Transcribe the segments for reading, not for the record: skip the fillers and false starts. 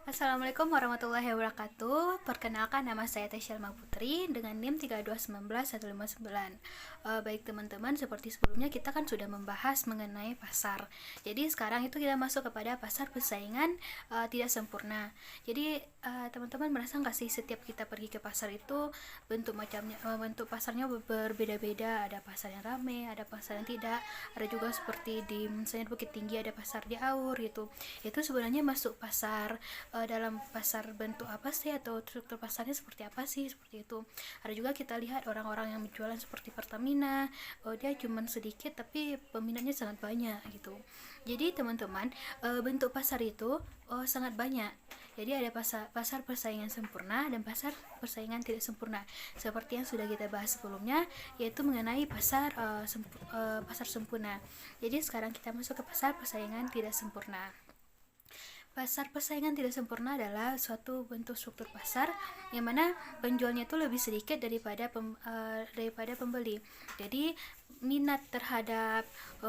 Assalamualaikum warahmatullahi wabarakatuh. Perkenalkan, nama saya Tesyalma Putri dengan NIM 3219159. Baik teman-teman, seperti sebelumnya kita kan sudah membahas mengenai pasar. Jadi sekarang itu kita masuk kepada pasar persaingan tidak sempurna. Jadi teman-teman merasa nggak sih setiap kita pergi ke pasar itu bentuk pasarnya berbeda-beda. Ada pasar yang ramai, ada pasar yang tidak. Ada juga seperti di misalnya Bukit Tinggi ada pasar di Aur gitu. Itu sebenarnya masuk pasar dalam pasar bentuk apa sih, atau struktur pasarnya seperti apa sih, seperti itu. Ada juga kita lihat orang-orang yang berjualan seperti Pertamina, dia cuman sedikit tapi peminatnya sangat banyak gitu. Jadi teman-teman, bentuk pasar itu sangat banyak. Jadi ada pasar persaingan sempurna dan pasar persaingan tidak sempurna. Seperti yang sudah kita bahas sebelumnya, yaitu mengenai pasar sempurna. Jadi sekarang kita masuk ke pasar persaingan tidak sempurna. Pasar persaingan tidak sempurna adalah suatu bentuk struktur pasar yang mana penjualnya itu lebih sedikit daripada pembeli. Jadi minat terhadap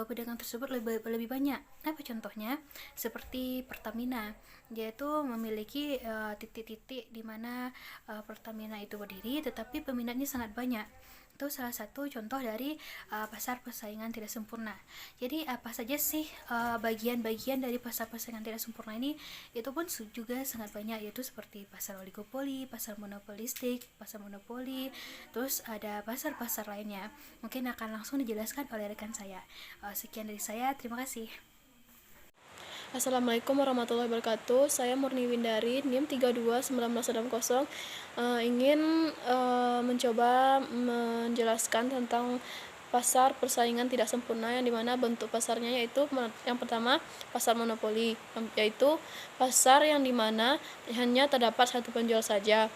pedagang tersebut lebih banyak. Apa contohnya? Seperti Pertamina, dia itu memiliki titik-titik di mana Pertamina itu berdiri, tetapi peminatnya sangat banyak. Itu salah satu contoh dari pasar persaingan tidak sempurna. Jadi apa saja sih bagian-bagian dari pasar persaingan tidak sempurna ini? Itu pun juga sangat banyak, yaitu seperti pasar oligopoli, pasar monopolistik, pasar monopoli, terus ada pasar-pasar lainnya. Mungkin akan langsung dijelaskan oleh rekan saya. Sekian dari saya, terima kasih. Assalamualaikum warahmatullahi wabarakatuh. Saya Murni Windari, NIM 321960. Ingin mencoba menjelaskan tentang pasar persaingan tidak sempurna, yang dimana bentuk pasarnya yaitu yang pertama pasar monopoli, yaitu pasar yang dimana hanya terdapat satu penjual saja,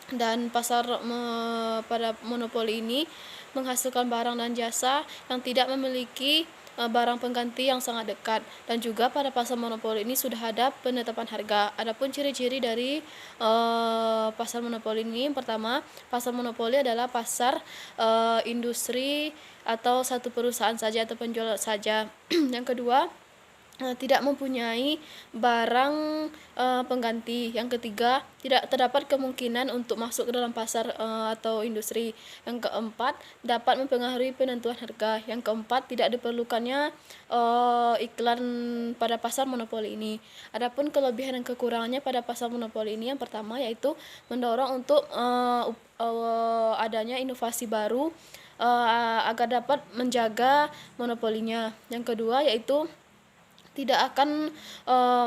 dan pada monopoli ini menghasilkan barang dan jasa yang tidak memiliki barang pengganti yang sangat dekat. Dan juga pada pasar monopoli ini sudah ada penetapan harga. Adapun ciri-ciri dari pasar monopoli ini, yang pertama, pasar monopoli adalah pasar industri atau satu perusahaan saja atau penjual saja. Yang kedua, tidak mempunyai barang pengganti. Yang ketiga, tidak terdapat kemungkinan untuk masuk ke dalam pasar atau industri. Yang keempat, dapat mempengaruhi penentuan harga. Yang keempat, tidak diperlukannya iklan pada pasar monopoli ini. Adapun kelebihan dan kekurangannya pada pasar monopoli ini, yang pertama yaitu mendorong untuk adanya inovasi baru agar dapat menjaga monopolinya. Yang kedua yaitu tidak akan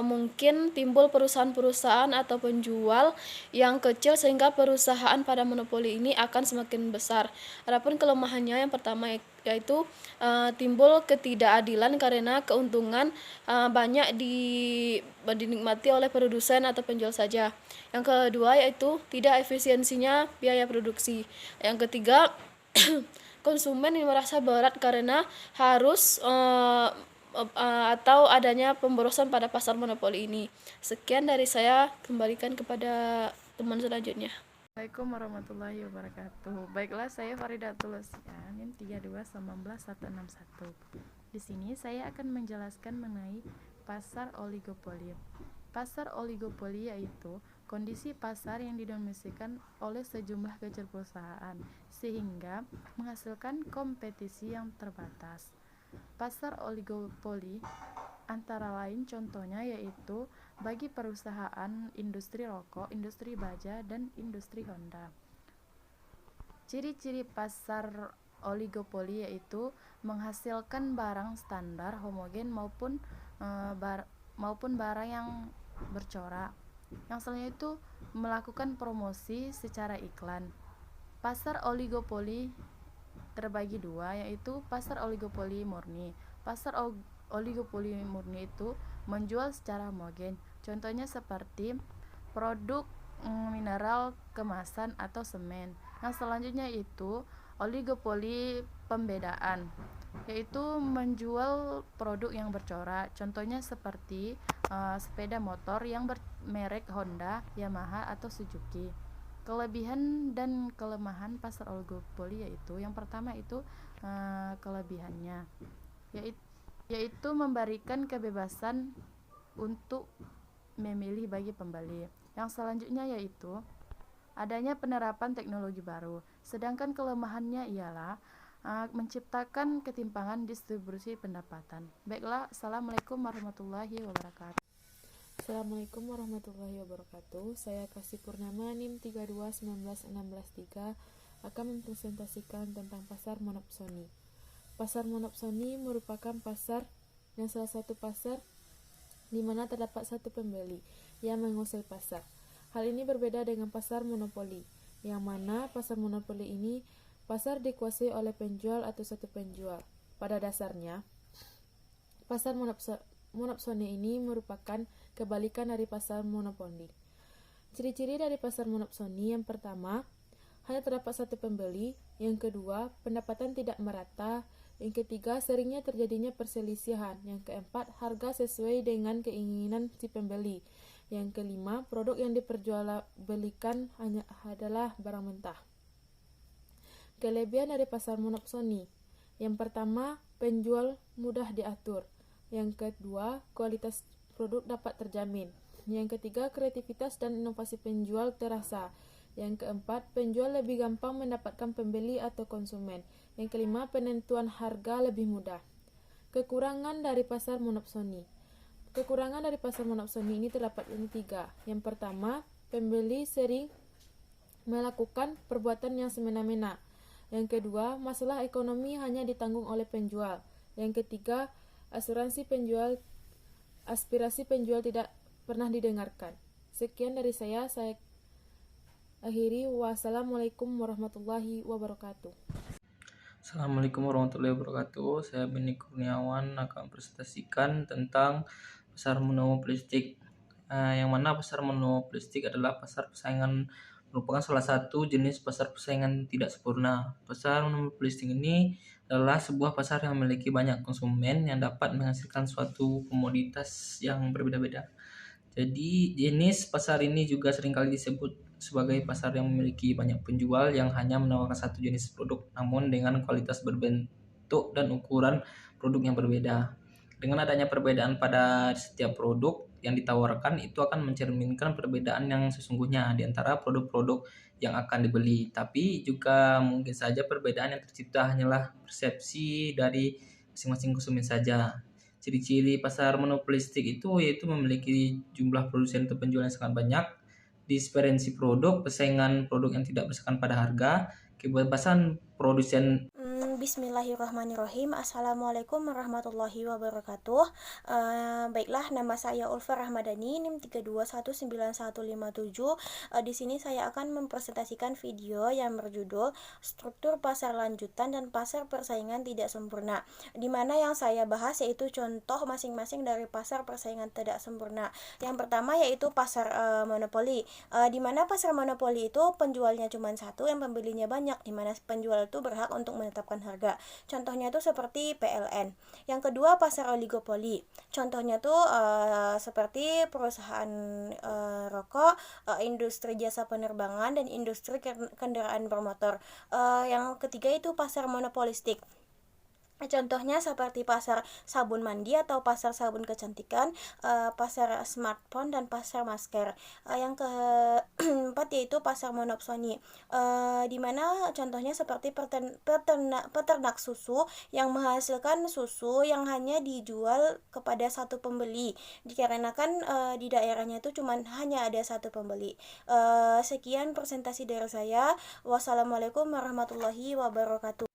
mungkin timbul perusahaan-perusahaan atau penjual yang kecil sehingga perusahaan pada monopoli ini akan semakin besar. Adapun kelemahannya, yang pertama yaitu timbul ketidakadilan karena keuntungan banyak dinikmati oleh produsen atau penjual saja. Yang kedua yaitu tidak efisiensinya biaya produksi. Yang ketiga, konsumen yang merasa berat karena harus atau adanya pemborosan pada pasar monopoli ini. Sekian dari saya, kembalikan kepada teman selanjutnya. Assalamualaikum warahmatullahi wabarakatuh. Baiklah, saya Faridatul Lesian, NIM 3219161. Di sini saya akan menjelaskan mengenai pasar oligopoli. Pasar oligopoli yaitu kondisi pasar yang didominasikan oleh sejumlah kecil perusahaan sehingga menghasilkan kompetisi yang terbatas. Pasar oligopoli antara lain contohnya yaitu bagi perusahaan industri rokok, industri baja, dan industri Honda. Ciri-ciri pasar oligopoli yaitu menghasilkan barang standar, homogen maupun barang yang bercorak. Yang selanjutnya itu melakukan promosi secara iklan. Pasar oligopoli terbagi dua, yaitu pasar oligopoli murni. Pasar oligopoli murni itu menjual secara homogen. Contohnya seperti produk mineral kemasan atau semen. Yang selanjutnya itu oligopoli pembedaan, yaitu menjual produk yang bercorak. Contohnya seperti sepeda motor yang bermerek Honda, Yamaha, atau Suzuki. Kelebihan dan kelemahan pasar oligopoli yaitu yang pertama itu kelebihannya yaitu memberikan kebebasan untuk memilih bagi pembeli. Yang selanjutnya yaitu adanya penerapan teknologi baru, sedangkan kelemahannya ialah menciptakan ketimpangan distribusi pendapatan. Baiklah, Assalamualaikum warahmatullahi wabarakatuh. Assalamualaikum warahmatullahi wabarakatuh. Saya Kasih Purnama NIM 3219163 akan mempresentasikan tentang pasar monopsoni. Pasar monopsoni merupakan pasar yang salah satu pasar di mana terdapat satu pembeli yang menguasai pasar. Hal ini berbeda dengan pasar monopoli, yang mana pasar monopoli ini pasar dikuasai oleh penjual atau satu penjual. Pada dasarnya, pasar monopsoni ini merupakan kebalikan dari pasar monopoli. Ciri-ciri dari pasar monopsoni yang pertama, hanya terdapat satu pembeli. Yang kedua, pendapatan tidak merata. Yang ketiga, seringnya terjadinya perselisihan. Yang keempat, harga sesuai dengan keinginan si pembeli. Yang kelima, produk yang diperjualbelikan hanya adalah barang mentah. Kelebihan dari pasar monopsoni. Yang pertama, penjual mudah diatur. Yang kedua, kualitas produk dapat terjamin. Yang ketiga, kreativitas dan inovasi penjual terasa. Yang keempat, penjual lebih gampang mendapatkan pembeli atau konsumen. Yang kelima, penentuan harga lebih mudah. Kekurangan dari pasar monopsoni. Kekurangan dari pasar monopsoni ini terdapat ini 3. Yang pertama, pembeli sering melakukan perbuatan yang semena-mena. Yang kedua, masalah ekonomi hanya ditanggung oleh penjual. Yang ketiga, aspirasi penjual tidak pernah didengarkan. Sekian dari saya akhiri. Wassalamualaikum warahmatullahi wabarakatuh. Assalamualaikum warahmatullahi wabarakatuh. Saya Beni Kurniawan akan presentasikan tentang pasar monopolistik. Yang mana pasar monopolistik adalah pasar persaingan, merupakan salah satu jenis pasar persaingan tidak sempurna. Pasar monopolistik ini adalah sebuah pasar yang memiliki banyak konsumen yang dapat menghasilkan suatu komoditas yang berbeda-beda. Jadi jenis pasar ini juga seringkali disebut sebagai pasar yang memiliki banyak penjual yang hanya menawarkan satu jenis produk namun dengan kualitas berbentuk dan ukuran produk yang berbeda. Dengan adanya perbedaan pada setiap produk yang ditawarkan, itu akan mencerminkan perbedaan yang sesungguhnya di antara produk-produk yang akan dibeli. Tapi juga mungkin saja perbedaan yang tercipta hanyalah persepsi dari masing-masing konsumen saja. Ciri-ciri pasar monopolistik itu yaitu memiliki jumlah produsen atau penjual yang sangat banyak, dispersi produk, persaingan produk yang tidak berdasarkan pada harga, kebebasan produsen. Bismillahirrahmanirrahim. Assalamualaikum warahmatullahi wabarakatuh. Baiklah, nama saya Ulfa Rahmadani, NIM 3219157. Di sini saya akan mempresentasikan video yang berjudul Struktur Pasar Lanjutan dan Pasar Persaingan Tidak Sempurna, di mana yang saya bahas yaitu contoh masing-masing dari pasar persaingan tidak sempurna. Yang pertama yaitu pasar monopoli, di mana pasar monopoli itu penjualnya cuma satu, yang pembelinya banyak, di mana penjual itu berhak untuk menetapkan harga. Contohnya tuh seperti PLN. Yang kedua, pasar oligopoli. Contohnya tuh seperti perusahaan rokok, industri jasa penerbangan, dan industri kendaraan bermotor. Yang ketiga itu pasar monopolistik. Contohnya seperti pasar sabun mandi atau pasar sabun kecantikan, pasar smartphone, dan pasar masker. Yang keempat yaitu pasar monopsoni, di mana contohnya seperti peternak susu yang menghasilkan susu yang hanya dijual kepada satu pembeli, dikarenakan di daerahnya itu hanya ada satu pembeli. Sekian presentasi dari saya. Wassalamualaikum warahmatullahi wabarakatuh.